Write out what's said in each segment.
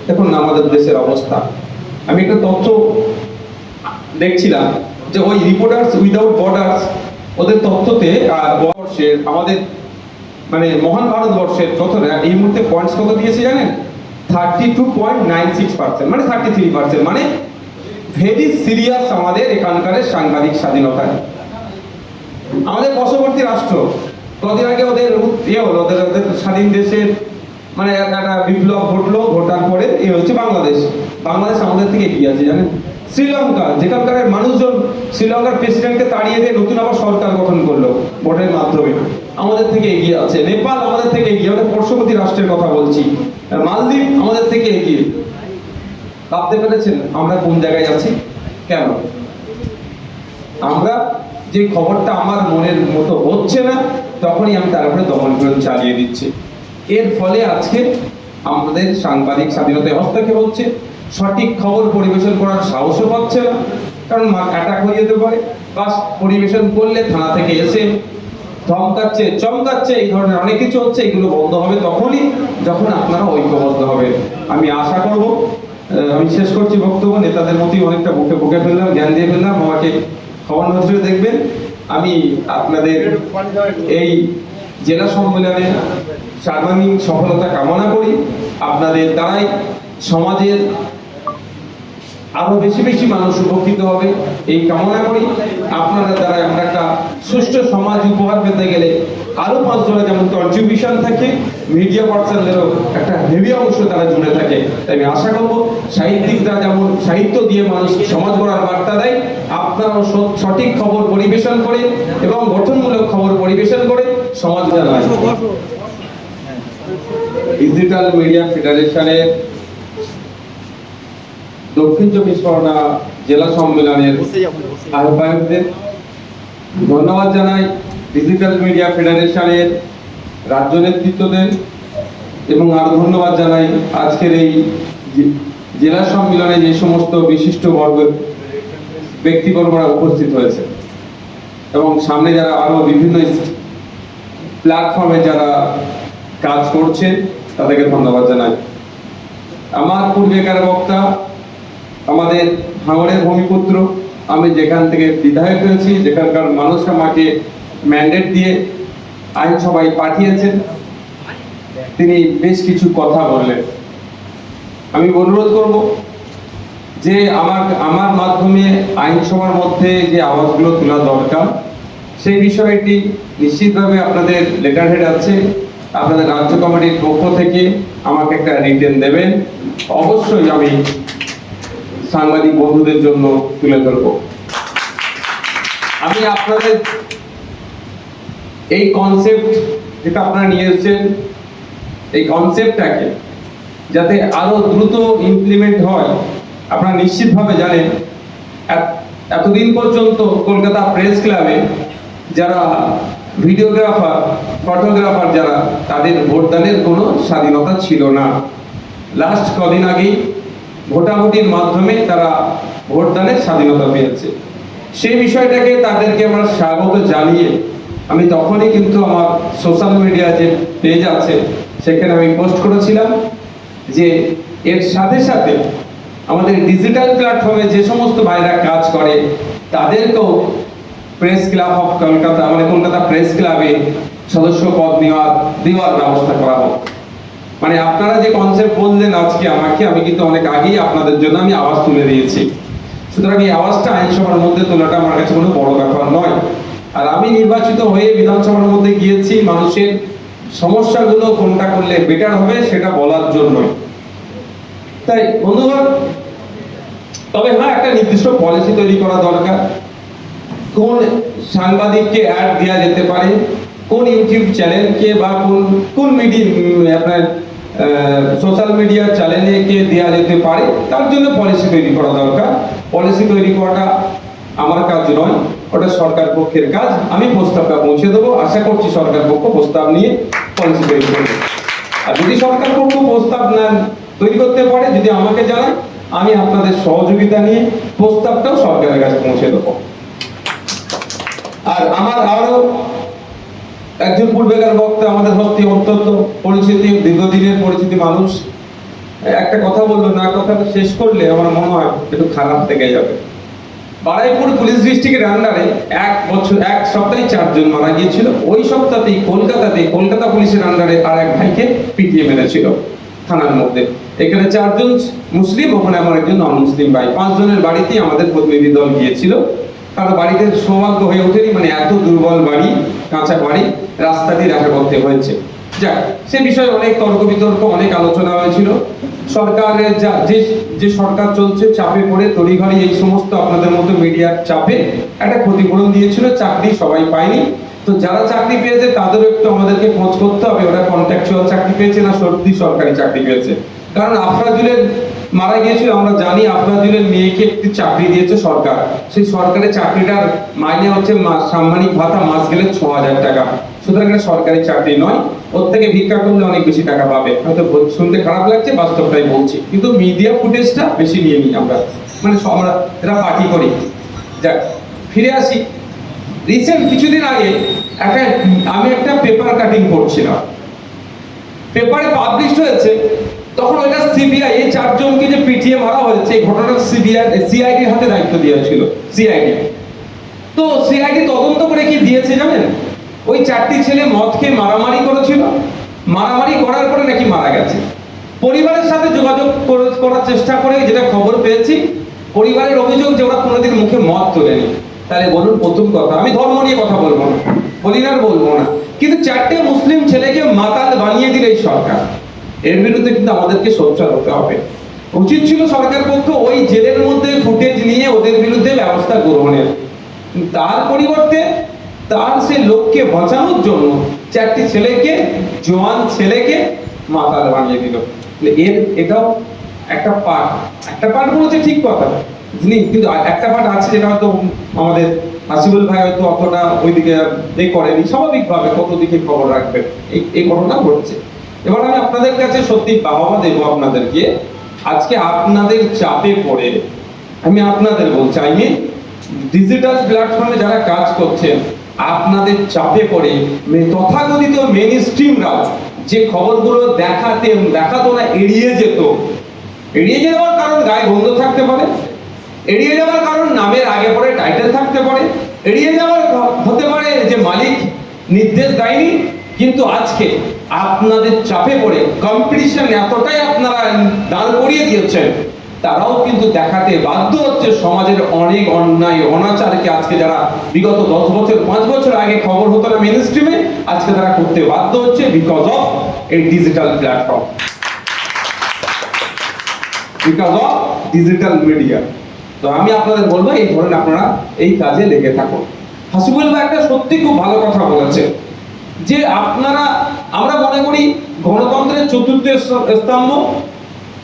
দেখুন আমাদের দেশের অবস্থা। আমি একটা তথ্য দেখছিলাম যে ওই রিপোর্টার্স উইদাউট বর্ডার্স ওদের তথ্যতে বর্ষের আমাদের মানে মহান ভারতবর্ষের কতটা এই মুহূর্তে পয়েন্টস কত দিয়েছে জানেন? 32.96%, মানে 33%, মানে ভেরি সিরিয়াস আমাদের এখানকার সাংবাদিক স্বাধীনতায়। আমাদের বশবর্তী রাষ্ট্র, কদিন আগে ওদের হলো, ওদের স্বাধীন দেশের মানে একটা বিপ্লব ঘটলো, ঘটার পরে হচ্ছে বাংলাদেশ আমাদের থেকে এগিয়ে আছে জানেন। শ্রীলঙ্কা, যেখানকার মানুষজন শ্রীলঙ্কার প্রেসিডেন্টকে তাড়িয়ে দিয়ে নতুন আবার সরকার গঠন করলো ভোটের মাধ্যমে, আমাদের থেকে এগিয়ে আছে। নেপাল আমাদের থেকে এগিয়ে, আমাদের পার্শ্ববর্তী রাষ্ট্রের কথা বলছি। মালদ্বীপ আমাদের থেকে এগিয়ে। ভাবতে পেরেছেন আমরা কোন জায়গায় আছি? কেন? আমরা যে খবরটা আমার মনের মতো হচ্ছে না, তখনই আমি তার উপরে দমন চালিয়ে দিচ্ছি। এর ফলে আজকে আমাদের সাংবাদিক স্বাধীনতায় হস্তক্ষেপ হচ্ছে, সঠিক খবর পরিবেশন করার সাহসও পাচ্ছে না, কারণ অ্যাটাক হয়ে যেতে পারে। বা পরিবেশন করলে থানা থেকে এসে ধমকাচ্ছে, চমকাচ্ছে, এই ধরনের অনেক কিছু হচ্ছে। এগুলো বন্ধ হবে তখনই যখন আপনারা ঐক্যবদ্ধ হবে। আমি আশা করব, আমি শেষ করছি বক্তব্য, নেতাদের মতোই অনেকটা বুকে ফেললাম, জ্ঞান দিয়ে ফেললাম, আমাকে খবর নজরে দেখবেন। আমি আপনাদের এই জেলা সম্মেলনে সার্বাঙ্গীন সফলতা কামনা করি। আপনাদের দ্বারাই সমাজের আরো বেশি বেশি মানুষ উপকৃত হবে এই কামনা করি। আপনাদের দ্বারা আমরা একটা সুষ্ঠু সমাজ উপহার পেতে গেলে আরো 5 জনের যেমন কন্ট্রিবিউশন থাকে, মিডিয়া পার্সনেরও একটা হেভি অংশ তারা জুড়ে থাকে। তাই আমি আশা করব সাহিত্যিকরা যেমন সাহিত্য দিয়ে মানুষ সমাজ গড়ার বার্তা দেয়, আপনারাও সঠিক খবর পরিবেশন করে এবং গঠনমূলক খবর পরিবেশন করে সমাজ জানায়। ডিজিটাল মিডিয়া ফেডারেশনের দক্ষিণ চব্বিশ পরগনা জেলা সম্মেলনের আহ্বায়কদের ধন্যবাদ জানাই, ডিজিটাল মিডিয়া ফেডারেশনের রাজ্য নেতৃত্বদের, এবং আরো ধন্যবাদ জানাই আজকের এই জেলা সম্মেলনে যে সমস্ত বিশিষ্ট বর্গ ব্যক্তিবর্গরা উপস্থিত হয়েছে এবং সামনে যারা আরো বিভিন্ন প্ল্যাটফর্মে যারা কাজ করছে তাদেরকে ধন্যবাদ জানাই। আমার পূর্বেকার বক্তা আমাদের ভাঙড়ের ভূমিপুত্র, আমি যেখান থেকে বিধায়ক হয়েছি, যেখানকার মানুষ আমাকে ম্যান্ডেট দিয়ে আইনসভায় পাঠিয়েছেন, তিনি বেশ কিছু কথা বললেন। আমি অনুরোধ করব যে আমার মাধ্যমে আইনসভার মধ্যে যে আওয়াজগুলো তোলা দরকার, সেই বিষয়টি নিশ্চিতভাবে আপনাদের লেটার হেড আছে, আপনাদের রাজ্য কমিটির পক্ষ থেকে আমাকে একটা রিটেন দেবেন, অবশ্যই আমি সাংবাদিক বন্ধুদের জন্য তুলে ধরব। আমি আপনাদের এই কনসেপ্ট যেটা আপনারা নিয়ে এসেছেন, এই কনসেপ্টটাকে যাতে আরো দ্রুত ইমপ্লিমেন্ট হয়। আপনারা নিশ্চিতভাবে জানেন এতদিন পর্যন্ত কলকাতা প্রেস ক্লাবে যারা ভিডিওগ্রাফার, ফটোগ্রাফার যারা, তাদের ভোটদানের কোনো স্বাধীনতা ছিল না। লাস্ট কদিন আগেই ভোটাভুটির মাধ্যমে তারা ভোটদানের স্বাধীনতা পেয়েছে। সেই বিষয়টাকে তাদেরকে আমরা স্বাগত জানিয়ে আমি তখনই কিন্তু আমার সোশ্যাল মিডিয়া যে পেজ আছে সেখানে আমি পোস্ট করেছিলাম যে এর সাথে সাথে আমাদের ডিজিটাল প্ল্যাটফর্মে যে সমস্ত ভাইরা কাজ করে তাদেরকেও প্রেস ক্লাব অফ কলকাতা, মানে কলকাতা প্রেস ক্লাবে সদস্য পদ দেওয়ার ব্যবস্থা করা হোক। মানে আপনারা যে কনসেপ্ট বললেন আজকে আমাকে, আমি কিন্তু অনেক আগেই আপনাদের জন্য আমি আওয়াজ তুলে দিয়েছি। সুতরাং এই আওয়াজটা আইনসভার মধ্যে তোলাটা আমার কাছে কোনো বড় ব্যাপার নয়। আর আমি নির্বাচিত হয়ে বিধানসভার মধ্যে গিয়েছি মানুষের সমস্যাগুলো কোনটা করলে বেটার হবে সেটা বলার জন্য। তাই বন্ধুগণ, তবে হ্যাঁ, একটা নির্দিষ্ট পলিসি তৈরি করা দরকার। কোন সাংবাদিককে অ্যাড দেওয়া যেতে পারে, কোন ইউটিউব চ্যানেলকে বা কোন মিডিয়া আপনার সোশ্যাল মিডিয়া চ্যানেলে কে দেওয়া যেতে পারে, তার জন্য পলিসি তৈরি করা দরকার। পলিসি তৈরি করাটা আমার কাজ নয়, ওটা সরকার পক্ষের কাজ। আমি প্রস্তাবটা পৌঁছে দেবো, আশা করছি সরকার পক্ষ প্রস্তাব নিয়ে পলিসি তৈরি করবে। আর যদি সরকার পক্ষ প্রস্তাব নেন তৈরি করতে পারে, যদি আমাকে জানায়, আমি আপনাদের সহযোগিতা নিয়ে প্রস্তাবটাও সরকারের কাছে পৌঁছে দেবো। আর আমার আরো একজন পূর্বেকার বক্তা, আমাদের সত্যি অত্যন্ত পরিচিতি, দীর্ঘদিনের পরিচিতি মানুষ, একটা কথা বললো না, কথাটা শেষ করলে আমার মনে হয় একটু খারাপ থেকে যাবে। বারুইপুর পুলিশ ডিস্ট্রিক্টের আন্ডারে এক সপ্তাহে 4 জন মারা গিয়েছিল। ওই সপ্তাহেই কলকাতা পুলিশের আন্ডারে আর এক ভাইকে পিটিয়ে মেরেছিল থানার মধ্যে। এখানে 4 জন মুসলিম, ওখানে আমার একজন নন মুসলিম ভাই। 5 জনের বাড়িতেই আমাদের প্রতিনিধি দল গিয়েছিল। কারণ বাড়িতে সৌভাগ্য হয়ে ওঠেনি, মানে এত দুর্বল বাড়ি, কাঁচা বাড়ি, রাস্তা দিয়ে দেখা করতে হয়েছে। যাক, সে বিষয়ে অনেক তর্ক বিতর্ক, অনেক আলোচনা হয়েছিল। সরকারের যে সরকার চলছে চাপে পড়ে তড়িঘড়ি এই সমস্ত আপনাদের মতো মিডিয়ার চাপে একটা ক্ষতিপূরণ দিয়েছিল, চাকরি সবাই পায়নি। তো যারা চাকরি পেয়েছে তাদেরও একটু আমাদেরকে খোঁজ করতে হবে, ওরা কন্ট্রাকচুয়াল চাকরি পেয়েছে না সত্যি সরকারি চাকরি পেয়েছে। কারণ আফরাজুলের মারা গিয়েছিল, আমরা জানি আফরাজুলের মেয়েকে একটি চাকরি দিয়েছে সরকার। সেই সরকারের চাকরিটার মাইনে হচ্ছে সাম্মানিক ভাতা মাস গেলে 6,000 টাকা। সুতরাং এটা সরকারি চাকরি নয়, ওর থেকে ভিক্ষা করলে অনেক বেশি টাকা পাবে। হয়তো শুনতে খারাপ লাগছে, বাস্তবটাই বলছি। কিন্তু মিডিয়া ফুটেজটা বেশি নিয়ে নিই আমরা, মানে আমরা এরা পার্টি করি। যাক, ফিরে আসি। রিসেন্ট কিছুদিন আগে আমি একটা পেপার কাটিং করছিলাম, পেপারে পাবলিশ হয়েছে। তখন ওইটা সিবিআই, এই 4 জনকে যে পিটিয়ে মারা হয়েছে এই ঘটনাটা সিআইডির হাতে দায়িত্ব দেওয়া ছিল। সিআইডি তো সিআইডি তদন্ত করে কি দিয়েছে জানেন? ওই 4টি ছেলে মদ খেয়ে মারামারি করেছিল, মারামারি করার পরে নাকি মারা গেছে। পরিবারের সাথে যোগাযোগ করার চেষ্টা করে যেটা খবর পেয়েছি, পরিবারের অভিযোগ যে ওরা কোনোদিন মুখে মদ তোলেনি। তাহলে বলুন, প্রথম কথা, আমি ধর্ম নিয়ে কথা বলবো না, বলবো না, কিন্তু 4টে মুসলিম ছেলেকে মাতাল বানিয়ে দিল এই সরকার। এর বিরুদ্ধে কিন্তু আমাদেরকে সোচ্চার হতে হবে। উচিত ছিল সরকার পক্ষ ওই জেলের মধ্যে ফুটেজ নিয়ে ওদের বিরুদ্ধে ব্যবস্থা গ্রহণের। তার পরিবর্তে তার সে লোককে বাঁচানোর জন্য 4টি ছেলেকে, জওয়ান ছেলেকে মাতাল বানিয়ে দিল। এটাও একটা পার্ট বলছে, ঠিক কথা, কিন্তু একটা পার্ট আছে যেটা হয়তো আমাদের হাসিবুল ভাই হয়তো অতটা ওইদিকে করেনি। স্বাভাবিকভাবে কত দিকে খবর রাখবেন, এই ঘটনা ঘটছে। এবার আমি আপনাদের কাছে সত্যি বাহবা দেবো আপনাদেরকে। আজকে আপনাদের চাপে পড়ে আমি আপনাদের বলছি, ডিজিটাল প্ল্যাটফর্মে যারা কাজ করছেন, আপনাদের চাপে পড়ে তথাকথিত মেইন স্ট্রিমরাও যে খবরগুলো দেখাতো না, এড়িয়ে যাওয়ার কারণ গায়ে গন্ধ থাকতে পারে, এড়িয়ে যাওয়ার কারণ নামের আগে পরে টাইটেল থাকতে পারে, এড়িয়ে যাওয়ার হতে পারে যে মালিক নির্দেশ দেয়নি। কিন্তু আজকে আপনাদের চাপে পড়ে কম্পিটিশন এতটাই আপনারা দাঁড় করিয়ে দিয়েছেন, তারাও কিন্তু দেখাতে বাধ্য হচ্ছে সমাজের অনেক অন্যায় অনাচারকে। আজকে যারা বিগত 10 বছর 5 বছর আগে খবর হতো না মেইন স্ট্রিমে, আজকে তারা করতে বাধ্য হচ্ছে বিকজ অফ এই digital platform, because of digital media. তো আমি আপনাদের বলবো, এই ধরনের আপনারা এই কাজে লেগে থাকুন। হাসিবুল ভাই একটা সত্যি খুব ভালো কথা বলেছে যে আমরা মনে করি গণতন্ত্রের 4র্থ স্তম্ভ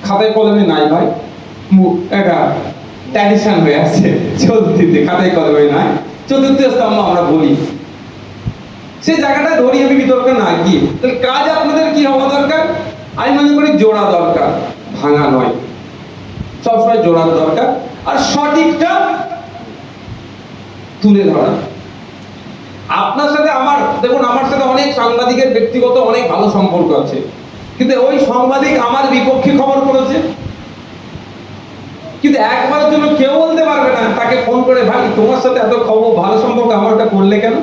খাতায় কলমে নাই ভাই, এটা ট্র্যাডিশন হয়ে আছে, চলতিতে খাতায় কলমে নাই, 4র্থ স্তম্ভ আমরা বলি। সে জায়গাটা ধরি আমি বিতর্কে না গিয়ে, তাহলে কাজ আপনাদের কি হওয়া দরকার? আমি মনে করি জোড়া দরকার, ভাঙা নয়। সবসময় জোড়ার দরকার, আর সঠিকটা তুলে ধরা। আপনার সাথে দেখুন, আমার সাথে অনেক সাংবাদিকের ব্যক্তিগত অনেক ভালো সম্পর্ক আছে, কিন্তু ওই সাংবাদিক আমার বিপক্ষে খবর করেছে, কিন্তু একবারের জন্য কেউ বলতে পারবে না তাকে ফোন করে, ভাই তোমার সাথে এত খবর ভালো সম্পর্ক, আমারটা করলে কেন?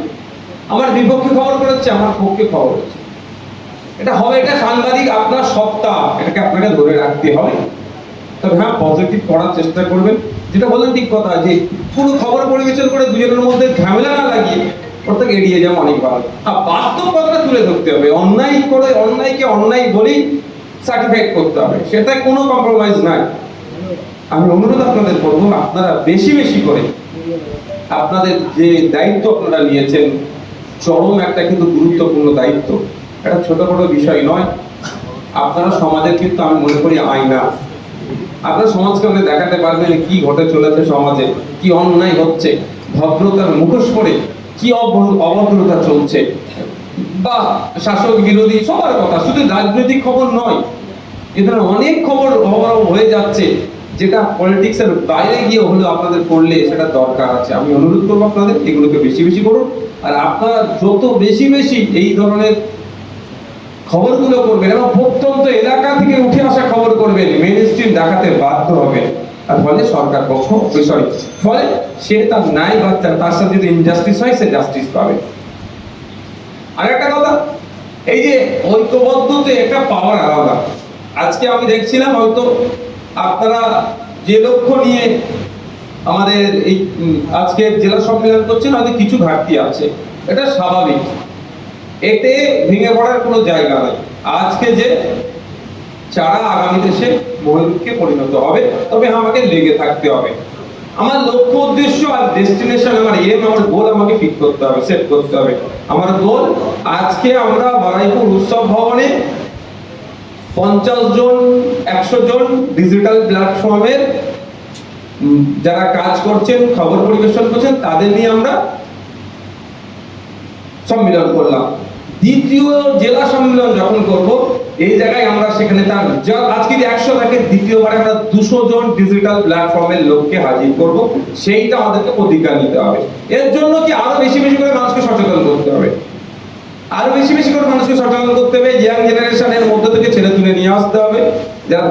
আমার বিপক্ষে খবর করেছে, আমার পক্ষে খবর হচ্ছে। এটা হবে, এটা সাংবাদিক আপনার সত্তা, এটাকে আপনাকে ধরে রাখতে হবে। তবে হ্যাঁ, পজিটিভ করার চেষ্টা করবেন। যেটা বলেন ঠিক কথা, যে পুরো খবর পরিবেশন করে দুজনের মধ্যে ঝামেলা না লাগিয়ে ওটাকে এড়িয়ে যাওয়া অনেক ভালো। আর বাস্তব কথাটা তুলে ধরতে হবে, অন্যায়কে অন্যায় বলেই সার্টিফাইড করতে হবে, সেটা কোনো কম্প্রোমাইজ নাই। আমি অনুরোধ আপনাদের করবো, আপনারা বেশি বেশি করে আপনাদের যে দায়িত্ব আপনারা নিয়েছেন, চরম একটা কিন্তু গুরুত্বপূর্ণ দায়িত্ব, এটা ছোটখাটো বিষয় নয়। আপনারা সমাজের কিন্তু আমি মনে করি আয়না। আপনারা সমাজকে আমাদের দেখাতে পারবেন কি ঘটে চলেছে সমাজে, কি অন্যায় হচ্ছে, ভদ্রতার মুখোশ পরে কি অভদ্রতা চলছে, বা শাসক বিরোধী সবার কথা, শুধু রাজনৈতিক খবর নয়, এ ধরনের অনেক খবর হয়ে যাচ্ছে, যেটা পলিটিক্সের বাইরে গিয়ে হলেও আপনাদের করলে সেটা দরকার আছে। আমি অনুরোধ করবো আপনাদের এগুলোকে বেশি বেশি করুন। আর আপনারা যত বেশি বেশি এই ধরনের খবরগুলো করবেন এবং প্রত্যন্ত এলাকা থেকে উঠে আসা খবর করবেন, মেইন স্ট্রিম দেখাতে বাধ্য হবে। আর ফলে সরকার পক্ষ ফলে সে তার ন্যায় বা তার সাথে যদি ইনজাস্টিস হয় সে জাস্টিস পাবে। আর একটা কথা, এই যে ঐক্যবদ্ধতে একটা পাওয়ার আলাদা। আজকে আমি দেখছিলাম হয়তো আপনারা যে লক্ষ্য নিয়ে আমাদের এই আজকে জেলা সম্মেলন করছেন হয়তো কিছু ঘাটতি আছে, এটা স্বাভাবিক, এতে ভেঙে পড়ার কোনো জায়গা নেই। আজকে যে চারা আগামী দেশে ময়ূরকে পরিণত হবে, তবে আমাকে লেগে থাকতে হবে। আমার লক্ষ্য উদ্দেশ্য আর ডেস্টিনেশন, আমার এম, আমার গোল আমাকে ঠিক করতে হবে, সেট করতে হবে। আমার গোল, আজকে আমরা বারুইপুর উৎসব ভবনে 50 জন 100 জন ডিজিটাল প্ল্যাটফর্মের যারা কাজ করছেন, খবর পরিবেশন করছেন, তাদের নিয়ে আমরা সম্মেলন করলাম। দ্বিতীয় জেলা সম্মেলন যখন করব, এই জায়গায় আমরা সেখানে তার আজকে যে 100 থাকে, দ্বিতীয়বারে আমরা 200 জন ডিজিটাল প্ল্যাটফর্মের লোককে হাজির করব। সেইটা আমাদেরকে প্রতিজ্ঞা নিতে হবে। এর জন্য কি আরো বেশি বেশি করে মানুষকে সচেতন করতে হবে, আরো বেশি বেশি করে মানুষকে সচেতন করতে হবে। ইয়াং জেনারেশনের মধ্যে থেকে ছেলে তুলে নিয়ে আসতে হবে, যারা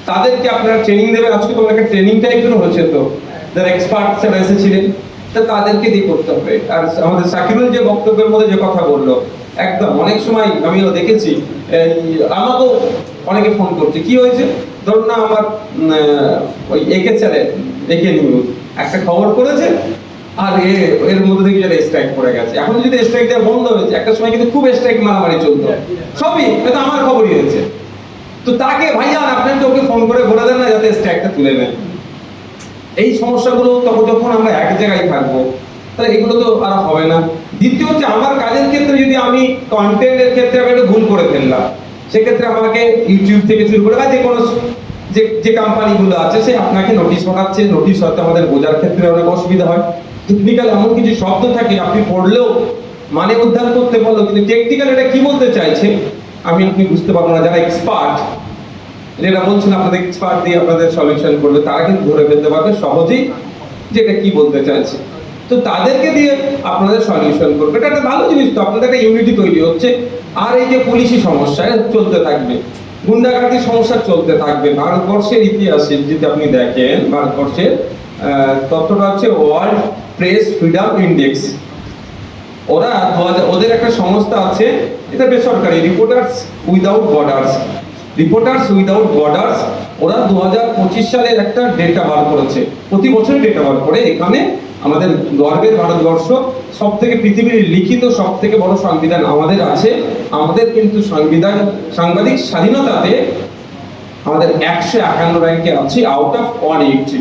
তাদেরকে আপনারা ট্রেনিং দেবেন। আজকে তো একটা ট্রেনিং টাইপের হচ্ছে, তো যারা এক্সপার্ট যারা এসেছিলেন, তো তাদেরকে দিয়ে করতে হবে। আর আমাদের সাকিরুল যে বক্তব্যের মধ্যে যে কথা বললো, একদম অনেক সময় আমিও দেখেছি, আমাকেও অনেকে ফোন করছে, কি হয়েছে, ধরুন না আমার ওই একে চ্যানেল, একে নিউজ একটা খবর করেছে, আর এর মধ্যে থেকে যারা স্ট্রাইক পড়ে গেছে। এখন যদি স্ট্রাইক দেওয়া বন্ধ হয়েছে, একটা সময় কিন্তু খুব স্ট্রাইক মারামারি চলতো, সবই এটা আমার খবরই হয়েছে। তো তাকে ভাইয়া আপনার তো ওকে ফোন করে বলে দেন না, যাতে স্ট্রাইকটা তুলে নেয়। এই সমস্যাগুলো তখন যখন আমরা এক জায়গায় থাকবো, তাহলে এগুলো তো আর হবে না। দ্বিতীয় হচ্ছে, আমার কাজের ক্ষেত্রে যদি আমি কন্টেন্টের ক্ষেত্রে আমি একটু ভুল করে ফেললাম, সেক্ষেত্রে আমাকে ইউটিউব থেকে শুরু করে বা যে কোনো যে কোম্পানিগুলো আছে, সে আপনাকে নোটিশ পাঠাচ্ছে। নোটিশ হয়তো আমাদের বোঝার ক্ষেত্রে অনেক অসুবিধা হয়। টেকনিক্যাল এমন কিছু শব্দ থাকে, আপনি পড়লেও মানে উদ্ধার করতে পারলো, কিন্তু টেকনিক্যাল এটা কি বলতে চাইছে আপনি বুঝতে পারবো না। যারা এক্সপার্ট, যেটা বলছেন আপনাদের এক্সপার্ট দিয়ে আপনাদের সলিউশন করবে, তারা কিন্তু ধরে ফেলতে পারবে সহজেই যে এটা কি বলতে চাইছে। তো তাদেরকে দিয়ে আপনাদের সলিউশন করবে, এটা একটা ভালো জিনিস। তো আপনাদের একটা ইউনিটি তৈরি হচ্ছে। আর এই যে পুলিশি সমস্যা চলতে থাকবে, গুন্ডাগার্দির সমস্যা চলতে থাকবে। ভারতবর্ষের ইতিহাসে যদি আপনি দেখেন, ভারতবর্ষের তথ্যটা হচ্ছে ওয়ার্ল্ড প্রেস ফ্রিডম ইন্ডেক্স। ওরা ওদের একটা সংস্থা আছে, এটা বেসরকারি, reporters without borders. Reporters without borders, ওরা 2025 সালের একটা ডেটা বার করেছে। প্রতি বছরই ডেটা বার করে। এখানে আমাদের গর্বের ভারতবর্ষ, সব থেকে পৃথিবীর লিখিত সব থেকে বড় সংবিধান আমাদের আছে। আমাদের কিন্তু সাংবাদিক স্বাধীনতাতে আমাদের 151 র্যাঙ্কে আছি আউট অফ 180।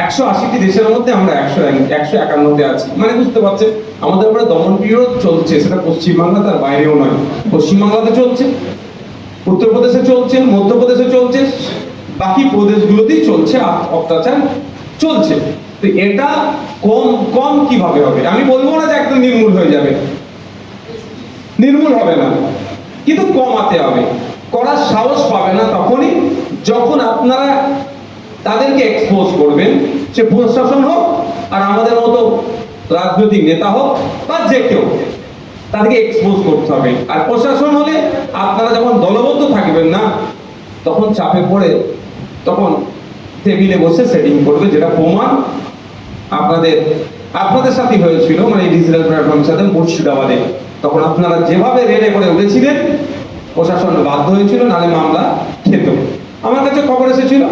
180টি দেশের মধ্যে আমরা 151তে আছি। মানে বুঝতে পারছেন, আমাদের উপরে দমন পিরিয়ড চলছে, সেটা পশ্চিমবাংলা তার বাইরেও নয়। পশ্চিমবাংলাতে চলছে, উত্তরপ্রদেশে চলছে, মধ্যপ্রদেশে চলছে, বাকি প্রদেশগুলোতেই চলছে, অত্যাচার চলছে। তো এটা কম কিভাবে হবে? আমি বলবো না যে একদম নির্মূল হয়ে যাবে, নির্মূল হবে না, কিন্তু কমাতে হবে। করার সাহস পাবে না তখনই যখন আপনারা তাদেরকে এক্সপোজ করবেন, সে প্রশাসন হোক আর আমাদের মতো রাজনৈতিক নেতা হোক বা যে কেউ, তাদেরকে এক্সপোজ করতে হবে। আর প্রশাসন হলে আপনারা যখন দলবদ্ধ থাকবেন না, তখন চাপে পড়ে তখন টেবিলে বসে সেটিং করবে, যেটা প্রমাণ আপনাদের সাথে হয়েছিল, মানে ডিজিটাল প্ল্যাটফর্মের সাথে মুর্শিদাবাদে। তখন আপনারা যেভাবে রেডে করে উঠেছিলেন, প্রশাসন বাধ্য হয়েছিল, নালে মামলা খেত। আমার কাছে খবর এসেছিল,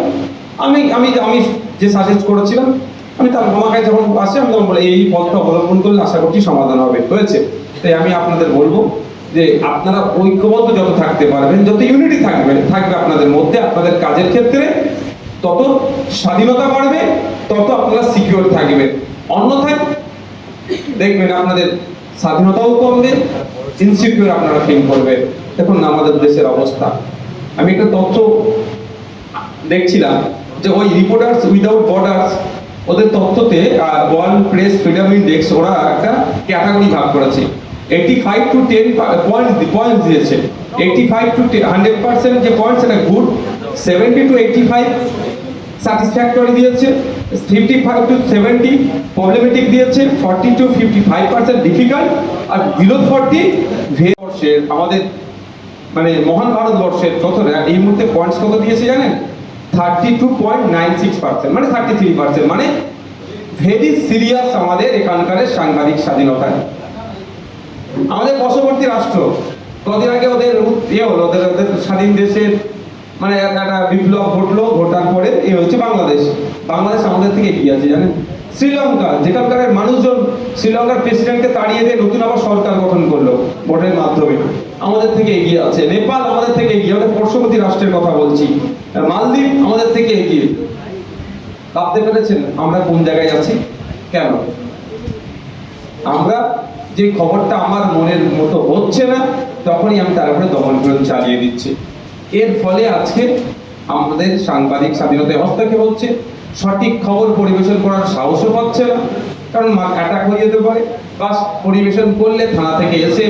আমি আমি আমি যে সাজেস্ট করেছিলাম, আমি তার আমার কাছে যখন আসে, আমি তখন বলে এই পথটা অবলম্বন করলে আশা করছি সমাধান হবে, হয়েছে। তাই আমি আপনাদের বলবো যে আপনারা ঐক্যবদ্ধ যত থাকতে পারবেন, যত ইউনিটি থাকবে আপনাদের মধ্যে, আপনাদের কাজের ক্ষেত্রে তত স্বাধীনতা বাড়বে, তত আপনারা সিকিউর থাকবেন। অন্যথায় দেখবেন আপনাদের স্বাধীনতাও কমবে, ইনসিকিউর আপনারা ফিল করবেন। দেখুন না আমাদের দেশের অবস্থা। আমি একটা তথ্য দেখছিলাম যে ওই রিপোর্টার্স উইদাউট বর্ডার্স, ওদের তথ্যতে ওয়ার্ল্ড প্রেস ফ্রিডম ইন্ডেক্স ওরা একটা ক্যাটাগরি ভাগ করেছে। 85 to 10 পয়েন্ট দিয়েছে। 85 to 100% যে পয়েন্ট, সেটা গুড। 70 to 85 স্যাটিসফ্যাক্টরি দিয়েছে। 55 to 70 প্রবলেমেটিক দিয়েছে। 40 to 55% ডিফিকাল্ট। আর বিলো 40 আমাদের মানে মহান ভারতবর্ষের কত এই মুহূর্তে পয়েন্টস কত দিয়েছে জানেন? 32.96%, মানে 33%, মানে ভেরি সিরিয়াস আমাদের এখানকার সাংবাদিক স্বাধীনতায়। আমাদের বশবর্তী রাষ্ট্র, কদিন আগে ওদের হলো, ওদের স্বাধীন দেশের মানে একটা বিপ্লব ঘটলো, ঘটার পরে হচ্ছে বাংলাদেশ। বাংলাদেশ আমাদের থেকে এগিয়ে আছে জানেন। শ্রীলঙ্কা, যেখানকার মানুষজন শ্রীলঙ্কার প্রেসিডেন্টকে তাড়িয়ে দিয়ে নতুন আবার সরকার গঠন করলো ভোটের মাধ্যমে, আমাদের থেকে এগিয়ে আছে। নেপাল আমাদের থেকে এগিয়ে, আমাদের পার্শ্ববর্তী রাষ্ট্রের কথা বলছি। মালদ্বীপ আমাদের থেকে এগিয়ে। ভাবতে পেরেছেন আমরা কোন জায়গায় আছি? কেন? আমরা যে খবরটা আমার মনের মতো হচ্ছে না, তখনই আমি তার উপরে দমন চালিয়ে দিচ্ছি। এর ফলে আজকে আমাদের সাংবাদিক স্বাধীনতায় হস্তক্ষেপ হচ্ছে, সঠিক খবর পরিবেশন করার সাহসও পাচ্ছে না, কারণ অ্যাটাক হয়ে যেতে পারে। বাস পরিবেশন করলে থানা থেকে এসে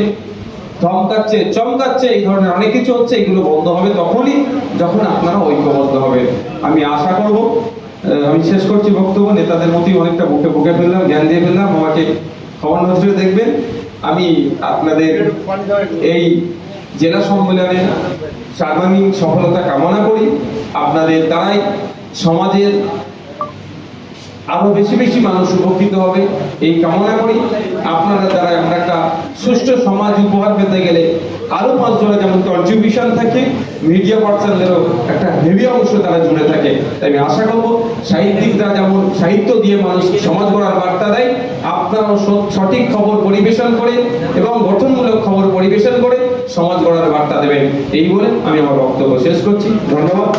ধমকাচ্ছে, চমকাচ্ছে, এই ধরনের অনেক কিছু হচ্ছে। এগুলো বন্ধ হবে তখনই যখন আপনারা ঐক্যবদ্ধ হবেন। আমি আশা করব, আমি শেষ করছি বক্তব্য, নেতাদের মতোই অনেকটা বুকে ফেললাম, জ্ঞান দিয়ে ফেললাম। আমাকে খবর নজরে দেখবেন। আমি আপনাদের এই জেলা সম্মেলনের সার্বাঙ্গীন সফলতা কামনা করি। আপনাদের দ্বারাই সমাজের আরো বেশি বেশি মানুষ উপকৃত হবে এই কামনা করি। আপনাদের দ্বারা আমরা একটা সুষ্ঠু সমাজ উপহার পেতে গেলে আরো 5 জনের যেমন কন্ট্রিবিউশন থাকে, মিডিয়া পার্সনদেরও একটা হেভি অংশ তারা জুড়ে থাকে। তাই আমি আশা করব সাহিত্যিকরা যেমন সাহিত্য দিয়ে মানুষ সমাজ গড়ার বার্তা দেয়, আপনারাও সঠিক খবর পরিবেশন করে এবং গঠনমূলক খবর পরিবেশন করে সমাজ গড়ার বার্তা দেবেন। এই বলে আমি আমার বক্তব্য শেষ করছি। ধন্যবাদ।